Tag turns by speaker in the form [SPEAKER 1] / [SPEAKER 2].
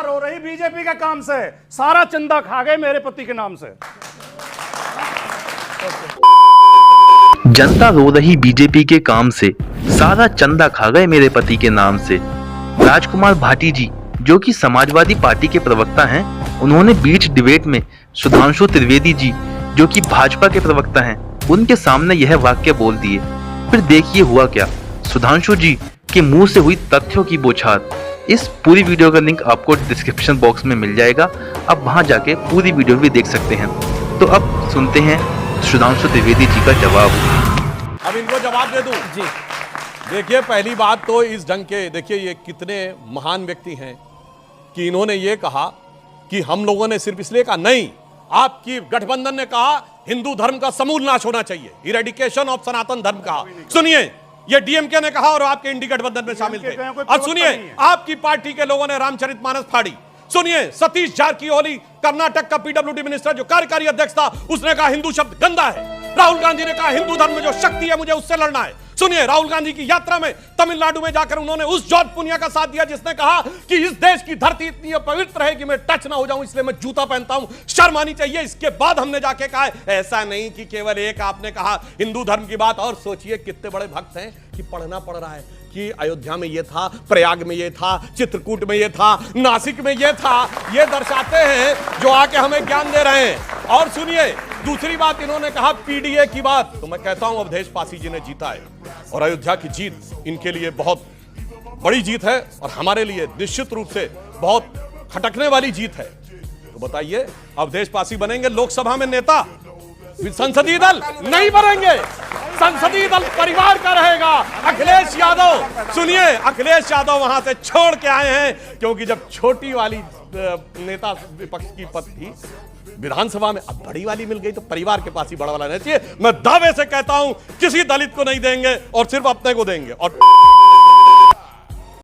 [SPEAKER 1] रो रही बीजेपी के काम से, सारा चंदा खा गए मेरे पति के नाम से।
[SPEAKER 2] जनता रो रही बीजेपी के काम से, सारा चंदा खा गए मेरे पति के नाम से। राजकुमार भाटी जी, जो कि समाजवादी पार्टी के प्रवक्ता हैं, उन्होंने बीच डिबेट में सुधांशु त्रिवेदी जी, जो कि भाजपा के प्रवक्ता हैं, उनके सामने यह वाक्य बोल दिए। फिर देखिए हुआ क्या। सुधांशु जी के मुंह से हुई तथ्यों की बौछार। इस पूरी वीडियो का लिंक आपको डिस्क्रिप्शन बॉक्स में मिल जाएगा, आप वहां जाके पूरी वीडियो भी देख सकते हैं। तो अब सुनते हैं सुधांशु त्रिवेदी जी का जवाब।
[SPEAKER 3] अब इनको जवाब दे दूं जी। देखिए, पहली बात तो इस ढंग के, देखिए ये कितने महान व्यक्ति हैं कि इन्होंने ये कहा कि हम लोगों ने सिर्फ इसलिए कहा, नहीं, आपकी गठबंधन ने कहा हिंदू धर्म का समूल नाश होना चाहिए, इरेडिकेशन ऑफ सनातन धर्म कहा। सुनिए, ये डीएमके ने कहा और आपके इंडी गठबंधन में शामिल थे। और सुनिए, आपकी पार्टी के लोगों ने रामचरितमानस फाड़ी। सुनिए, सतीश जारकिहोली, कर्नाटक का पीडब्ल्यूडी मिनिस्टर जो कार्यकारी अध्यक्ष था, उसने कहा हिंदू शब्द गंदा है। राहुल गांधी ने कहा हिंदू धर्म में जो शक्ति है मुझे उससे लड़ना है। सुनिए, राहुल गांधी की यात्रा में तमिलनाडु में जाकर उन्होंने उस जॉर्ज पुनिया का साथ दिया जिसने कहा कि इस देश की धरती इतनी पवित्र है कि मैं टच ना हो जाऊं, इसलिए मैं जूता पहनता हूं, शर्म आनी चाहिए। इसके बाद हमने जाके कहा ऐसा नहीं कि केवल एक आपने कहा हिंदू धर्म की बात। और सोचिए कितने बड़े भक्त हैं कि पढ़ना पड़ रहा है कि अयोध्या में ये था, प्रयाग में ये था, चित्रकूट में ये था, नासिक में ये था। ये दर्शाते हैं जो आके हमें ज्ञान दे रहे हैं। और सुनिए, दूसरी बात इन्होंने कहा पीडीए की बात, तो मैं कहता हूं अवधेश पासी जी ने जीता है और अयोध्या की जीत इनके लिए बहुत बड़ी जीत है और हमारे लिए निश्चित रूप से बहुत खटकने वाली जीत है। तो बताइए, अवधेश पासी बनेंगे लोकसभा में नेता, संसदीय दल नहीं बनेंगे, संसदीय दल परिवार का रहेगा। अखिलेश यादव, सुनिए, अखिलेश यादव वहां से छोड़ के आए हैं क्योंकि जब छोटी वाली नेता विपक्ष की पद थी विधानसभा में, अब बड़ी वाली मिल गई तो परिवार के पास ही बड़ा वाला रहना चाहिए। मैं दावे से कहता हूं किसी दलित को नहीं देंगे और सिर्फ अपने को देंगे। और